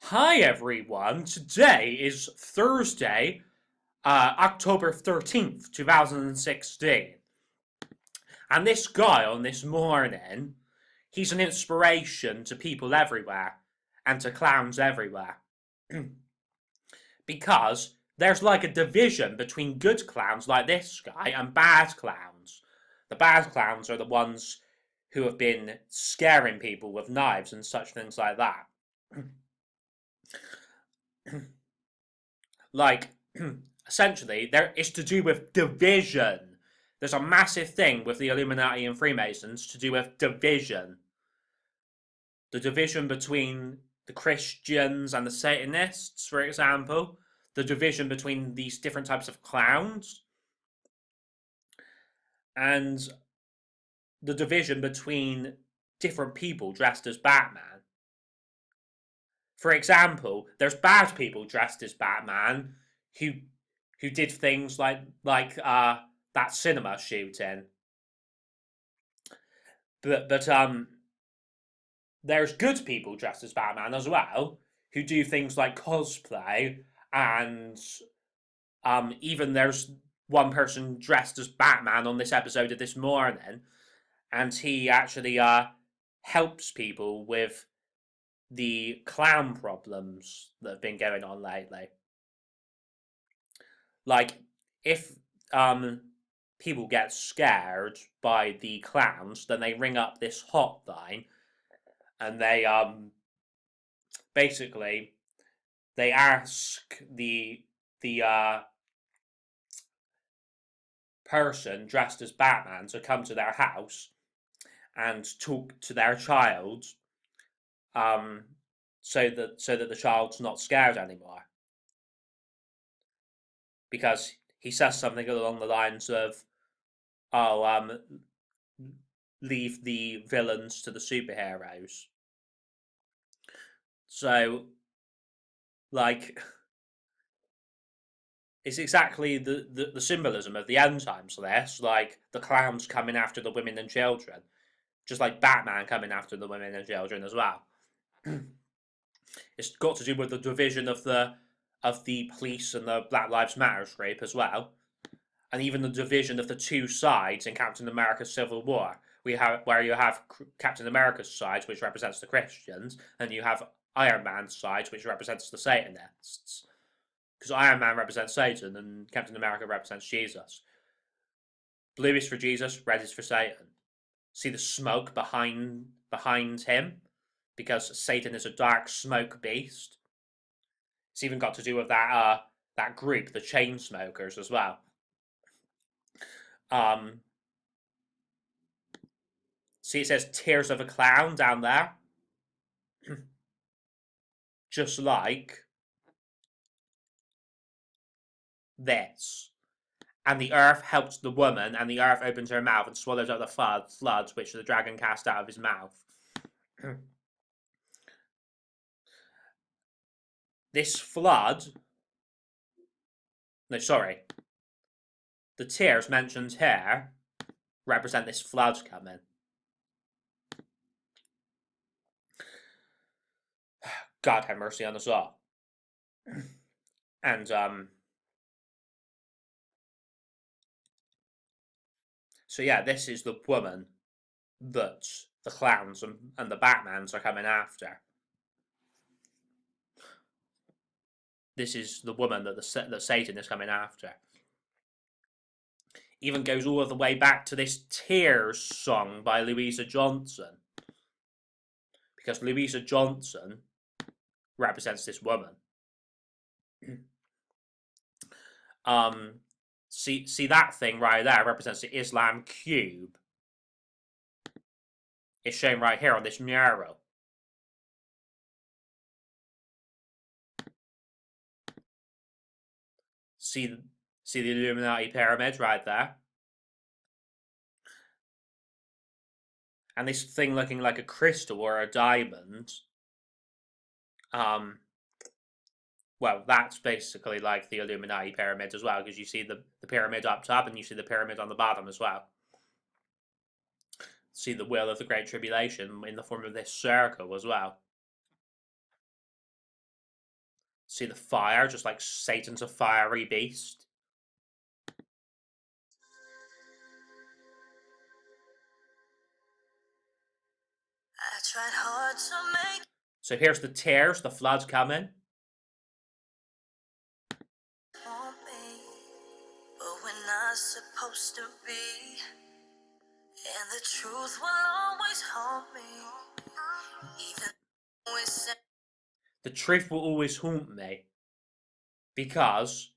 Hi everyone, today is Thursday, October 13th, 2016. And this guy on this morning, he's an inspiration to people everywhere and to clowns everywhere. Because there's like a division between good clowns like this guy and bad clowns. The bad clowns are the ones who have been scaring people with knives and such things like that. Like, essentially, there is to do with division. There's a massive thing with the Illuminati and Freemasons to do with division. The division between the Christians and the Satanists, for example. The division between these different types of clowns. And the division between different people dressed as Batman. For example, there's bad people dressed as Batman who did things like that cinema shooting. But there's good people dressed as Batman as well who do things like cosplay, and even there's one person dressed as Batman on this episode of This Morning, and he actually helps people with the clown problems that have been going on lately. Like, if people get scared by the clowns, then they ring up this hotline, and they basically they ask the person dressed as Batman to come to their house and talk to their child, um, so that the child's not scared anymore, because he says something along the lines of, "Oh, leave the villains to the superheroes." So, like, it's exactly the symbolism of the end times. This, like the clowns coming after the women and children, just like Batman coming after the women and children as well. It's got to do with the division of the police and the Black Lives Matter group as well, and even the division of the two sides in Captain America's Civil War. Where you have Captain America's side, which represents the Christians, and you have Iron Man's side, which represents the Satanists. Because Iron Man represents Satan and Captain America represents Jesus. Blue is for Jesus, red is for Satan. See the smoke behind him, because Satan is a dark smoke beast. It's even got to do with that group, the chain smokers, as well. Um, See, it says "Tears of a Clown" down there, just like this. And the earth helped the woman, and the earth opens her mouth and swallows up the floods which the dragon cast out of his mouth. This flood. No, sorry. The tears mentioned here represent this flood coming. God have mercy on us all. And so yeah, this is the woman that the clowns and the Batmans are coming after. This is the woman that Satan is coming after. Even goes all the way back to this Tears song by Louisa Johnson, because Louisa Johnson represents this woman. See that thing right there represents the Islam cube. It's shown right here on this mural. See the Illuminati pyramid right there? And this thing looking like a crystal or a diamond. Well, that's basically like the Illuminati pyramid as well, because you see the pyramid up top and you see the pyramid on the bottom as well. See the wheel of the Great Tribulation in the form of this circle as well. See the fire, just like Satan's a fiery beast. I tried hard to make. So here's the tears, the flood's coming. Want me, but we're not supposed to be. And the truth will always haunt me. Even though it's The truth will always haunt me. Because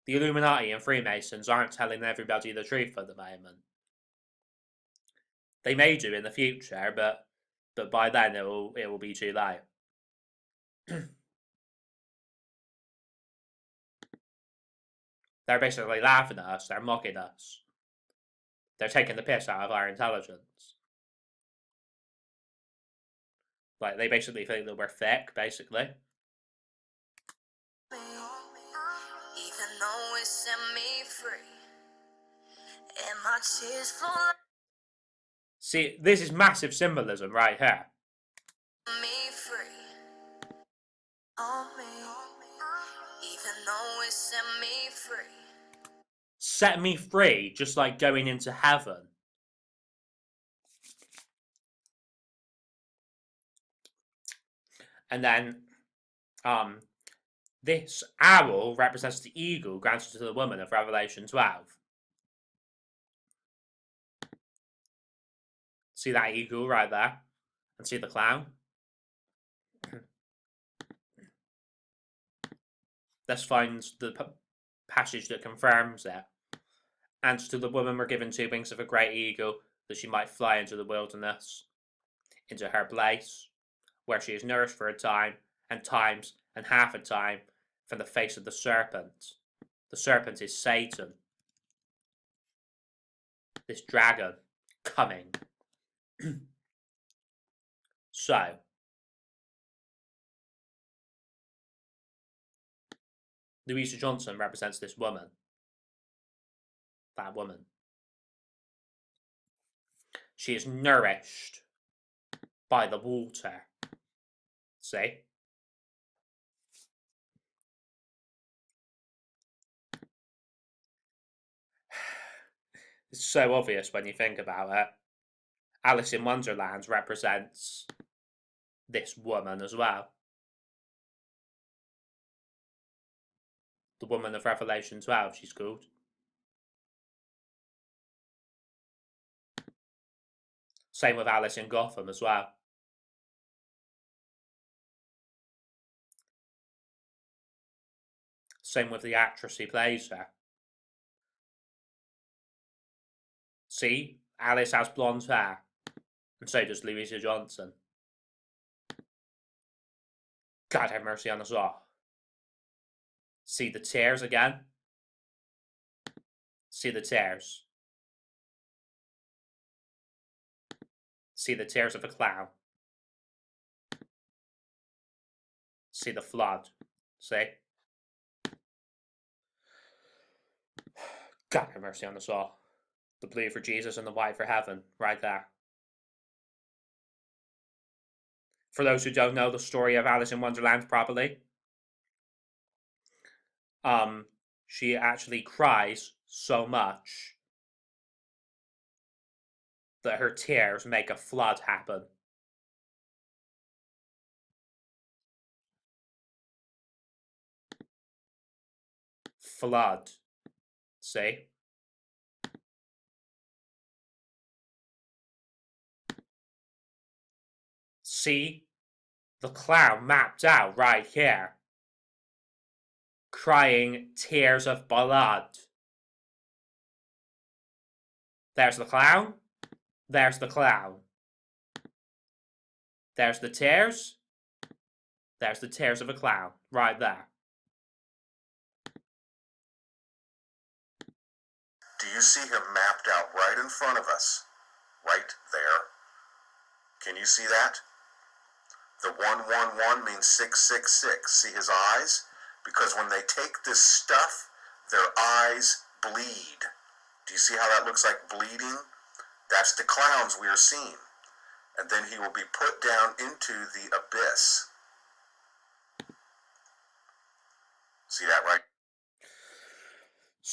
the Illuminati and Freemasons aren't telling everybody the truth at the moment. They may do in the future, but by then it will be too late. They're basically laughing at us, they're mocking us. They're taking the piss out of our intelligence. Like, they basically think that we're thick, basically. even though it set me free. And my tears flow See, this is massive symbolism right here. me free. On me, even though it set me free. Set me free, just like going into heaven. And then, this owl represents the eagle granted to the woman of Revelation 12. See that eagle right there? And see the clown? Let's find the passage that confirms it. And to the woman were given 2 wings of a great eagle, that she might fly into the wilderness, into her place, where she is nourished for a time, and times, and half a time, from the face of the serpent. The serpent is Satan. This dragon coming. So, Louisa Johnson represents this woman. That woman. She is nourished by the water. See? It's so obvious when you think about it. Alice in Wonderland represents this woman as well. The woman of Revelation 12, she's called. Same with Alice in Gotham as well. Same with the actress who plays her. See, Alice has blonde hair, and so does Louisa Johnson. God have mercy on us all. See the tears again? See the tears. See the tears of a clown. See the flood. See? God have mercy on us all. The blue for Jesus and the white for heaven, right there. For those who don't know the story of Alice in Wonderland properly, she actually cries so much that her tears make a flood happen. Flood. See? See? The clown mapped out right here. Crying tears of blood. There's the clown. There's the clown. There's the tears. There's the tears of a clown. Right there. Do you see him mapped out right in front of us? Right there. Can you see that? The 111 means 666. See his eyes? Because when they take this stuff, their eyes bleed. Do you see how that looks like bleeding? That's the clowns we are seeing. And then he will be put down into the abyss.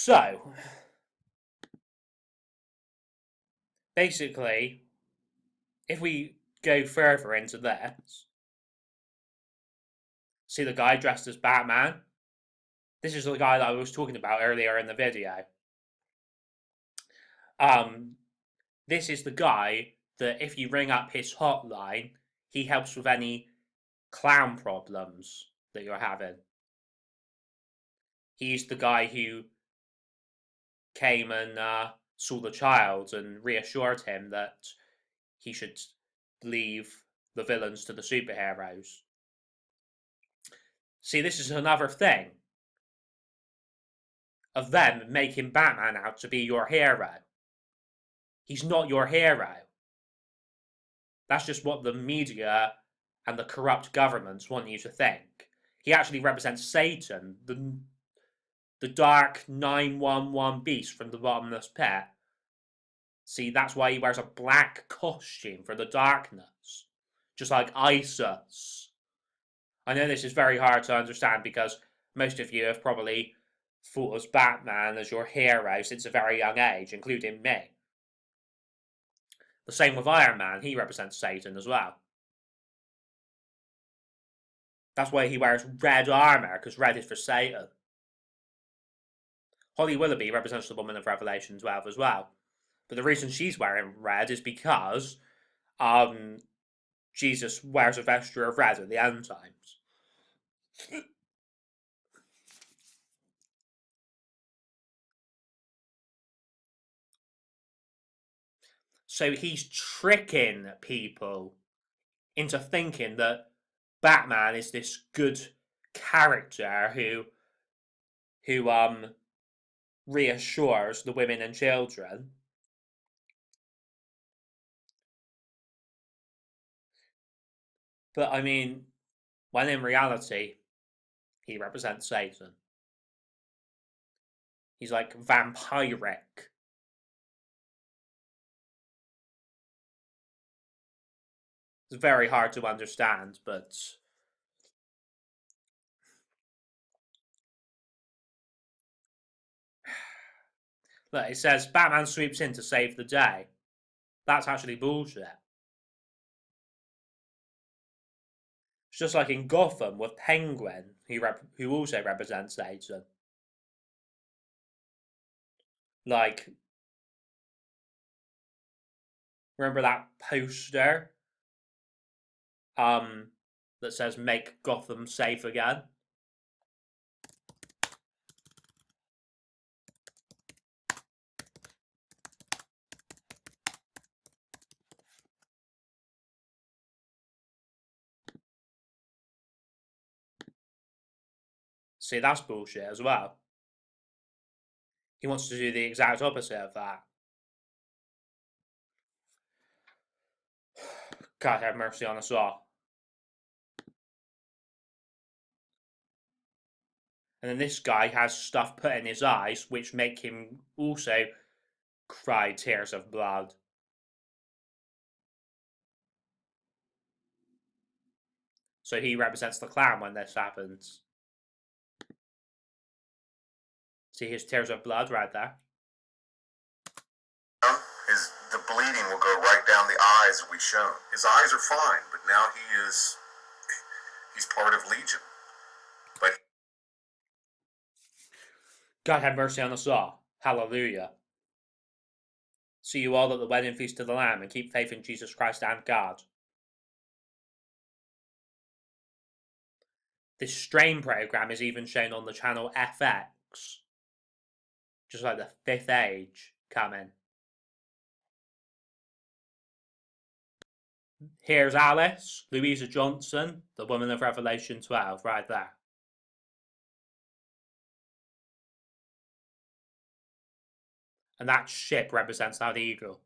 So, basically, if we go further into this, see the guy dressed as Batman? This is the guy that I was talking about earlier in the video. This is the guy that if you ring up his hotline, he helps with any clown problems that you're having. He's the guy who came and saw the child and reassured him that he should leave the villains to the superheroes. See, this is another thing of them making Batman out to be your hero. He's not your hero. That's just what the media and the corrupt governments want you to think. He actually represents Satan, the dark 911 beast from the bottomless pit. See, that's why he wears a black costume for the darkness, just like ISIS. I know this is very hard to understand because most of you have probably thought of Batman as your hero since a very young age, including me. The same with Iron Man, he represents Satan as well. That's why he wears red armour, because red is for Satan. Holly Willoughby represents the Woman of Revelation 12 as well. But the reason she's wearing red is because Jesus wears a vesture of red at the end times. So he's tricking people into thinking that Batman is this good character who reassures the women and children. But I mean, when in reality, he represents Satan. He's like vampiric. It's very hard to understand, but look, it says Batman sweeps in to save the day. That's actually bullshit. It's just like in Gotham with Penguin, who also represents Satan. Like, remember that poster that says "Make Gotham Safe Again"? See, that's bullshit as well. He wants to do the exact opposite of that. God have mercy on us all. And then this guy has stuff put in his eyes which make him also cry tears of blood. So he represents the clown when this happens. See his tears of blood right there? The bleeding will go right down the eyes we shown. His eyes are fine, but now he's part of Legion. But God have mercy on us all. Hallelujah. See you all at the wedding feast of the Lamb, and keep faith in Jesus Christ and God. This Strain program is even shown on the channel FX. Just like the Fifth Age coming. Here's Alice, Louisa Johnson, the Woman of Revelation 12, right there. And that ship represents that eagle.